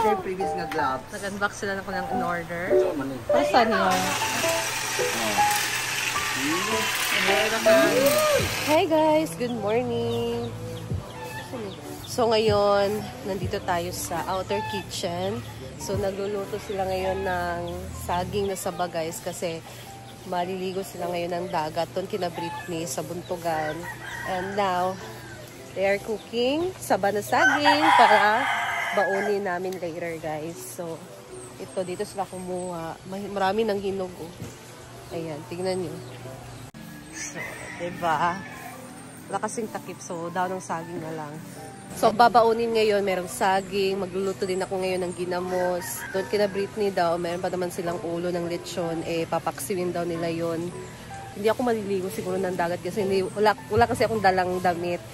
siya yung previous na gloves. Nag-unbox sila na ko ng in-order. Saan yun? Hi guys! Good morning! So ngayon, nandito tayo sa outer kitchen. So nagluluto sila ngayon ng saging na saba guys kasi maliligo sila ngayon ng dagat doon kina Britney sa Buntugan. And now, they are cooking saba na saging para baunin namin later guys. So ito, dito sila kumuha. Marami nang hinog oh. Ayan, tingnan nyo. So, diba? Wala kasing takip. So, daw ng saging na lang. So, babaunin ngayon, merong saging. Magluluto din ako ngayon ng ginamos. Doon kina Britney daw, meron pa naman silang ulo ng lechon. Eh, papaksiwin daw nila yon. Hindi ako maliligo siguro ng dagat kasi wala kasi akong dalang damit.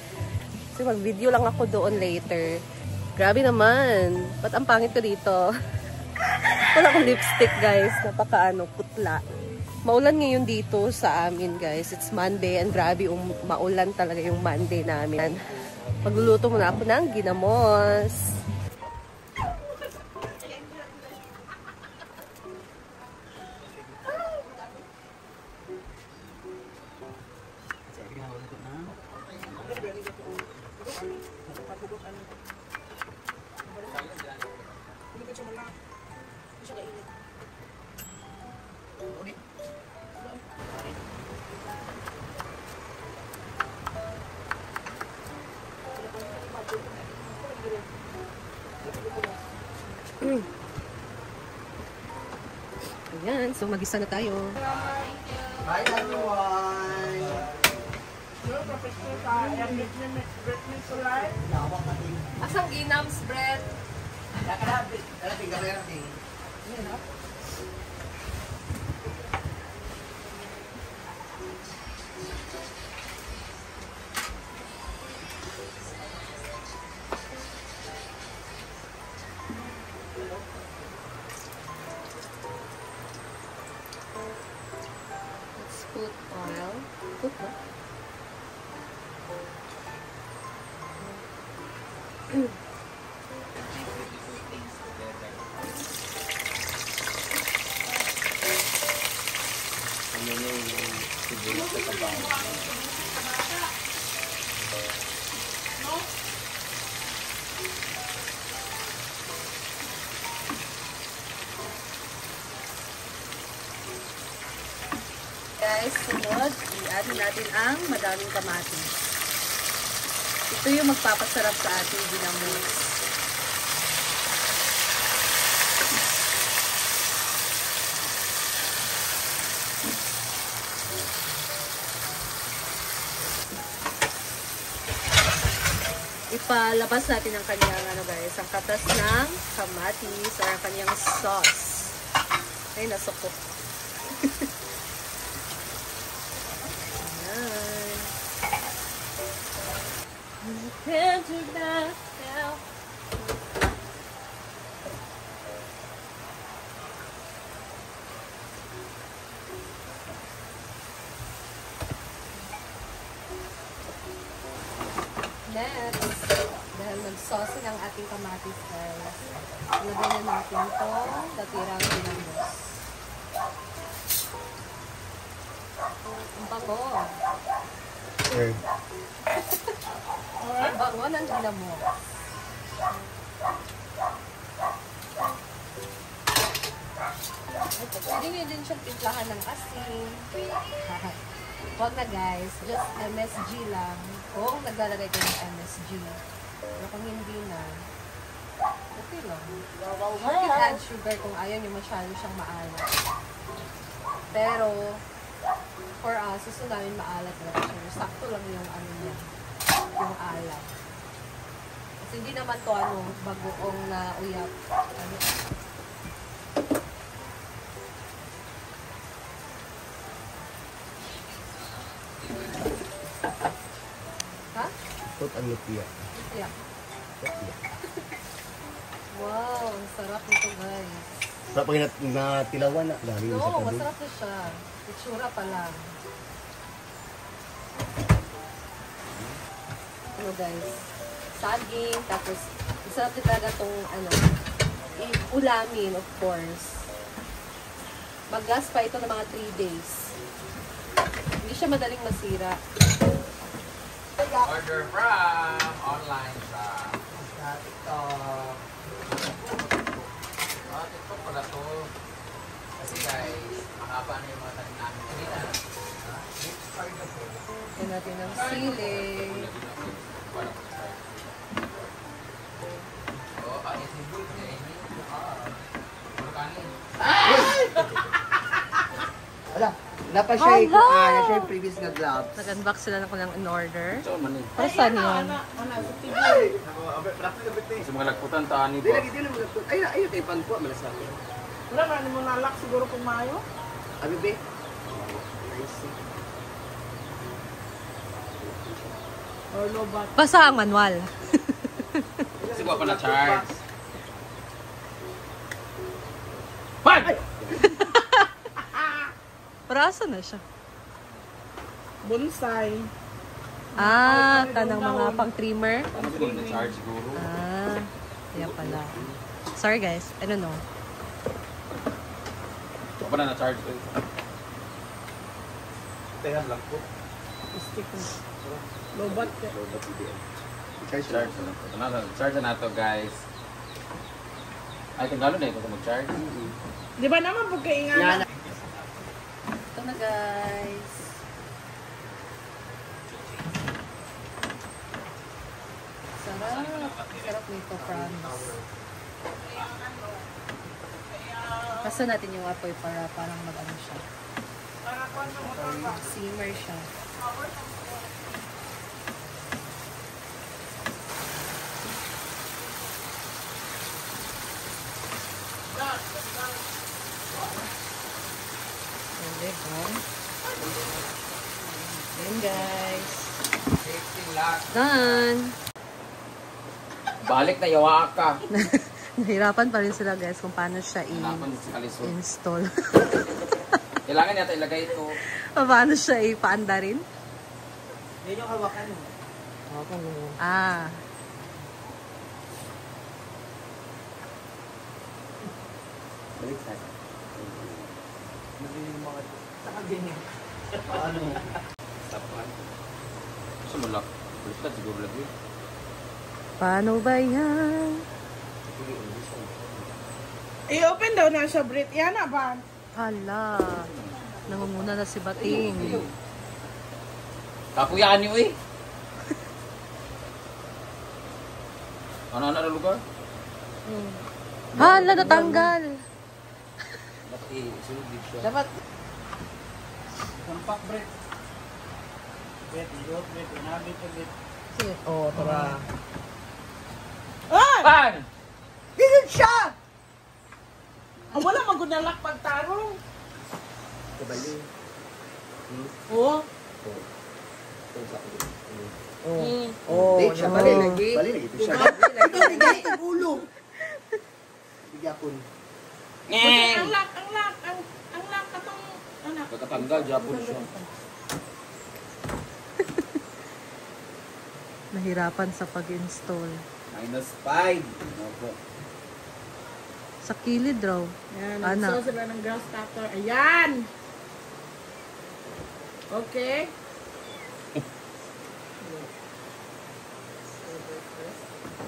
So, mag-video lang ako doon later. Grabe naman. Ba't ang pangit ko dito? Wala akong lipstick, guys. Putla. Maulan ngayon dito sa amin, guys. It's Monday and grabe, maulan talaga yung Monday namin. Magluluto muna ako ng ginamos. Ayan, so mag-isa na tayo. Hi everyone! Asang ginams, bread? Put oil. Put ba? Guys, sunod, i-add natin ang madaming kamatis. Ito yung magpapasarap sa ating ginamos. Ipalabas natin ang kanyang guys, ang katas ng kamatis or ang kanyang sauce. Ay, nasukot. Can't do that now. Next, dahil nag-sauce ang ating kamatis guys, ilagay na natin ito natirang ginamos. Ang bango. Okay. Ang bango ng ginamos. Pwede nyo din siyang timplahan ng asin. Huwag na guys, just MSG lang. Kung naglalagay ko ng MSG. Pero kung hindi na, okay lang. You can add sugar kung ayaw nyo masyado siyang maalat. Pero, for us, gusto namin maalat na sugar. Sakto lang yung ano niya, yung alat. Kasi hindi naman to bagoong na uyap. Ha? Put ang lumpia. Lumpia. Wow, ang sarap nito guys. Sarap pag natilawan na. No, masarap na siya. Itsura pa lang. Ano guys, saging, tapos masarap din talaga itong ulamin, of course. Mag-gas pa ito ng mga 3 days. Hindi siya madaling masira. Order from online shop. TikTok. TikTok pala to. Kasi guys, mahaba na yung mga tanim namin kanina. Yan natin ang sili. Wala. Napa siya na siya yung previous na gloves. Nag-unbox sila na ko lang in order. So, man eh. Para saan yun? Sa mga lagputan, taan Hindi nito. lagi din mo laptop. Ay tayo pangko malasaki. Wala ba ni mo nalak siguro kung mayo? Abi be. Or lobat. Basta ang manual. Kasi pa na charge. Pan! Para saan na siya? Bonsai. Ah, tanang mga pang-trimmer. Ano siguro na charge siguro? Ah, kaya pala. Sorry guys, I don't know. Pa na charge ko. Tingnan lang po. Stick na. Lobat ka. Charge na. Charge na to guys. Ay, kung gano'n na ito kung mag-charge. Di ba naman pagkaingan? Ito na guys. Sarap. Sarap nito, promise. Basta natin yung apoy para parang mag-ano siya. Simmer siya. Diba? Ayan guys. Done! Balik na yawa ka. Nahirapan pa rin sila guys kung paano siya Hanapan si Kalisod. i-install. Kailangan yata ilagay ito. Paano siya ipaanda rin? Yan yung hawakan mo. Ah. Balik tayo. Saka ganyan. Paano mo? Tapan. Gusto mo lang. Baliktad siguro lagi. Paano ba yan? I-open daw na siya, Brit. Yan na ba? Hala. Nangunguna na si Bating. Kakuyaan niyo eh. Ano na lugar? Hala, natanggal. Dapat isunod dito siya. Dapat. Sampak, Brett. Oh, tara. Ay! Pan! Ganyan siya! Ah, wala magunalak pagtarong. Kabali. Oo. Oh, siya bali lagi. Bali lagi. Ito siya. Ito, bigay ito ulo. Bigapon. Ang lock katong anak. Pagkatanggal, Japon siya. Nahirapan sa pag-install. -5. Opo. Sa kilid raw. Yan, Anak. nagsaw sila ng grass cutter. Ayan! Okay.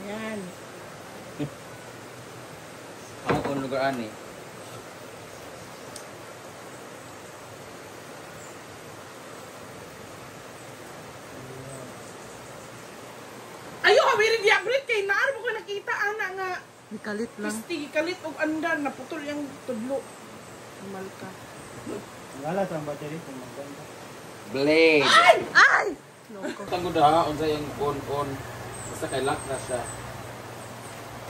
Ayan. Ako kung lugar ani. Ayaw, hawirin diya, Brit. Kay naano mo ko nakita, anak nga. Ikalit lang. Pisti, kalit og andan. Naputol yung tudlo. Normal ka. Wala sa battery kung maganda. Blade. Ay! Tanggod ha, unsa yung on. Basta kay lock na siya.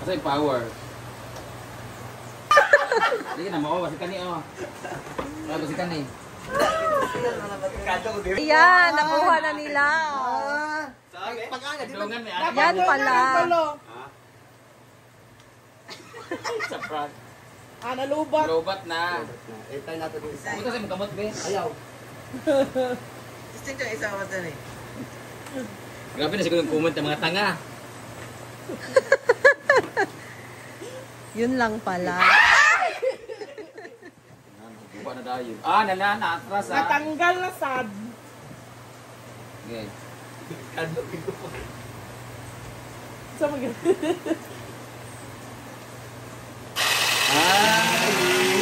Kasi yung power. Hindi na mao, basi kani oh. Basi kani. Ayan, nakuha na nila. Pag-ana, di ba? Dungan may Yan pala. sa front. Nalubat. Lobat na. Ito natin yung isa. Buta sa kamot be. Ayaw. Distinct yung isa ko dyan eh. Grabe na siguro yung comment ng mga tanga. Yun lang pala. Buka na dayo. Ah, atras ah. Natanggal na sad. Okay. Sa mga...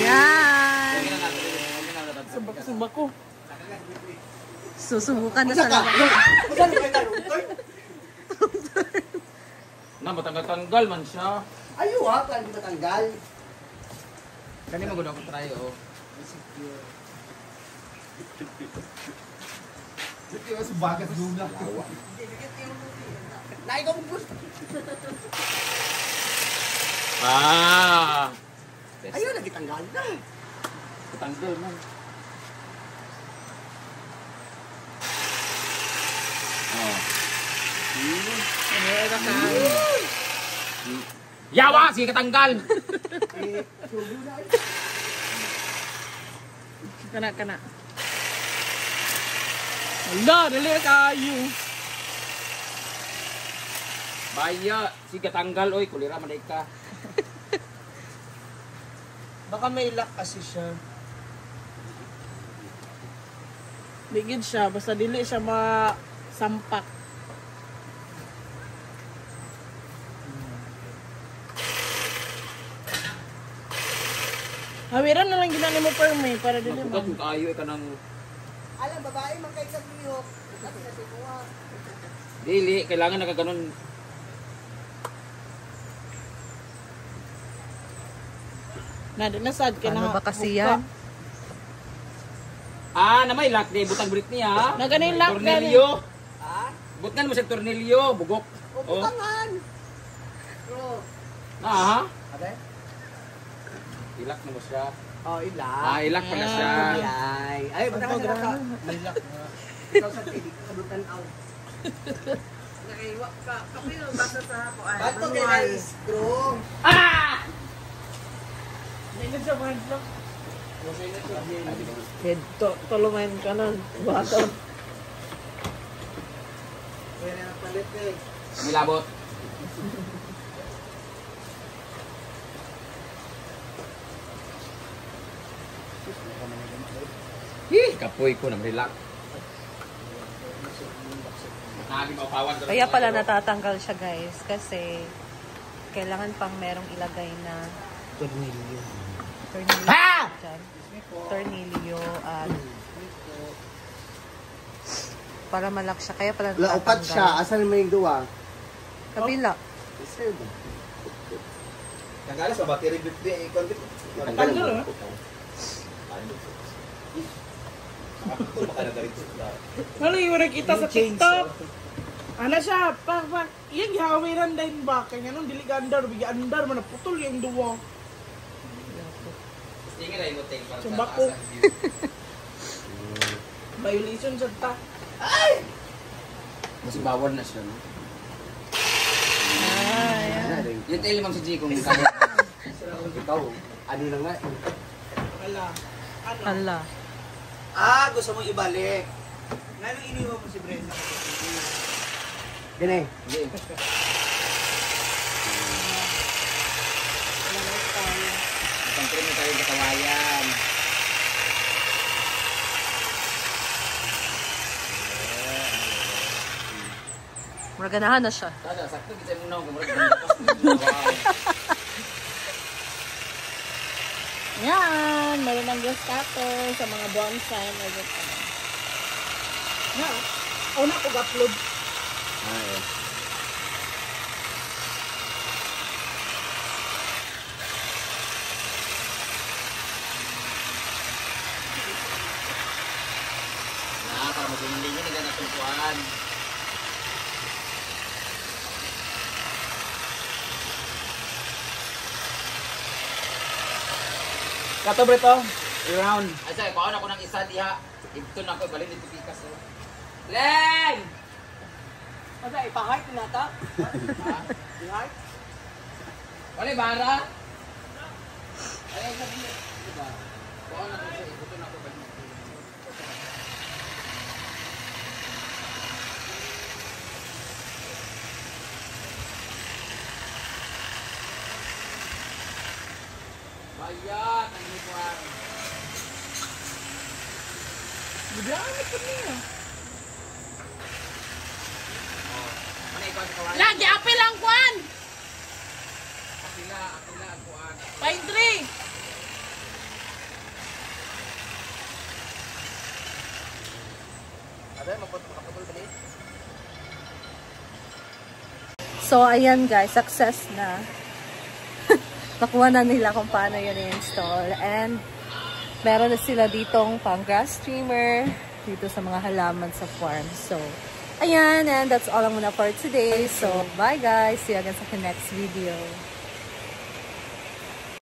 Yan. Subak-subak ko. Susubukan na sa lahat. Na, matanggal-tanggal man siya. Ayaw ha, paano di matanggal? Kani maguna ko try oh. Ito yung subagas luna. Naikaw mo gusto. Ah! Ayaw, nagitanggal na. Tanggal man. Oh. Yawa! Sige katanggal! Kana. Wala, dali kayo. Baya! Sige katanggal oy, kulira man ka. Baka may lock kasi siya. Ligid siya, basta dili siya masampak. Hawiran na lang ginani mo perme para dili Magbukat mo. mo kayo ka nang Alam, babae, magkaisang liyok. dili, kailangan nakaganon. Na di na sad ka Ano na. ba kasi yan? Ah, na may lock di butang brit niya. Na ganun lock Tornilyo. Butngan mo sa tornilyo, bugok. Oh. Butangan! Bro. Na ha? Abe? Ilak mo siya. Oh, ilak. Ah, ilak pala siya. Ay, butangan na ka. May lock na. Ikaw sa tilig, kabutan out. Nakaiwa ka. Kapilo, basta sa ako. Bato guys, bro. Ah! Hindi siya man-lock. Tulumayan ka na. Bato. Pwede na palit eh. Milabot. Kapoy ko na relax. Kaya pala natatanggal siya guys. Kasi kailangan pang merong ilagay na Tornilyo. tornilyo. Ah! Dyan. Tornilyo at para malak siya. Kaya pala Laupat siya. Asan mo yung duwa? Kabila. Sir ba? Nagalas sa battery bit konti. Tanggal, Ako makalagarit sa. Ano yung kita sa TikTok? Ano siya? Yung hawiran din ba? Kaya nung dili andar, bigyan andar, manaputol yung duwa. Tingin ay mo take para Sumbak ko. Violation sa ta. Mas bawal na siya, no? Yung tayo limang si G kung kaya. Ikaw, ano na nga? Wala. Ano? Hala. Gusto mo ibalik. Ngayon iniwan mo si Brenda. Gane. Hindi. Siyempre mo tayo katawayan. Maraganahan na siya. Sada, sakto kita muna kung marag. Yan, meron ng guest cutter sa mga bonsai. Una ko upload. Ay. Para magumuli niya, nagana tumpuan. Kato Brito, Around. Ay, sa'yo, paano ako ng isa diha? Ito na ako, balin dito pikas. Leng! Asa ipa-height nata? Ha? I-height? Wala, bara? Ay, sabi niya. Diba? Paano ako siya? Ito na ako, balin dito. Ayat, ang lukuan. Gudaan ito niya. Ano ikaw sa kawain? Lagi, apil ang kuan! Akila, ang kuan. Pine tree! Ada maputol ba ni? So, ayan guys, success na. Nakuha na nila kung paano yun i-install. And, meron na sila ditong pang grass trimmer dito sa mga halaman sa farm. So, ayan, and that's all ang muna for today. So, bye guys! See you again sa next video.